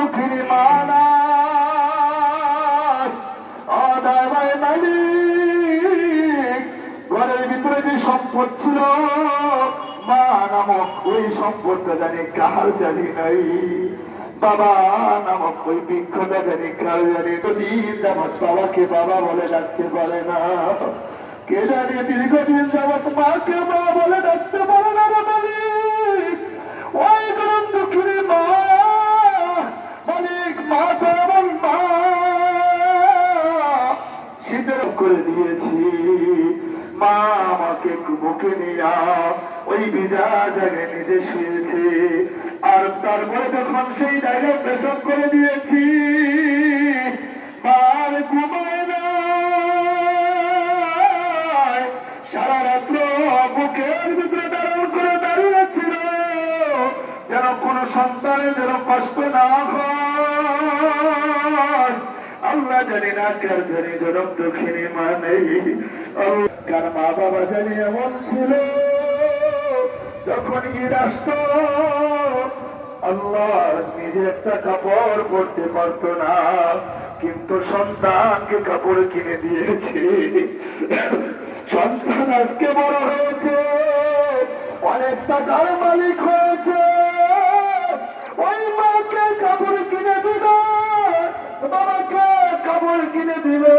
দুঃখিনী মানা অদায় মালিক ঘরের ভিতরে যে সম্পদ ছিল মা নামক ওই সম্পদটা জানি কার জানি নাই, বাবা নামক ওই বৃক্ষটা জানি কার জানি, দিন যাবৎ বাবাকে বাবা বলে ডাকতে পারে না, কে জানি দীর্ঘদিন যাবৎ মাকে মা বলে ডাকতে পারে না রে মালিক। ওই গরম দুঃখিনী মা মালিক, মা তো এমন মা শীতের করে দিয়েছি, মা আমাকে বুকে নিয়া ওই ভিজা জায়গায় নিজে শুয়েছে, আর তারপরে যখন সেই জায়গায় পেশাব করে দিয়েছি আর ঘুমায় না, সারা রাত্র বুকের ভিতরে ধারণ করে দাঁড়িয়েছিল যেন কোনো সন্তানের যেন কষ্ট না হয়। আল্লাহ জানি না কার জানি জনক দুঃখিনী মা নেই, কার মা বাবা জানি এমন ছিল যখন ঈদ আসত আল্লাহ নিজে একটা কাপড় পরতে পারত না, কিন্তু সন্তানকে কাপড় কিনে দিয়েছে। সন্তান আজকে বড় হয়েছে, অনেক টাকার মালিক হয়েছে, ওই মাকে কাপড় কিনে দিবে, বাবাকে কাপড় কিনে দিবে।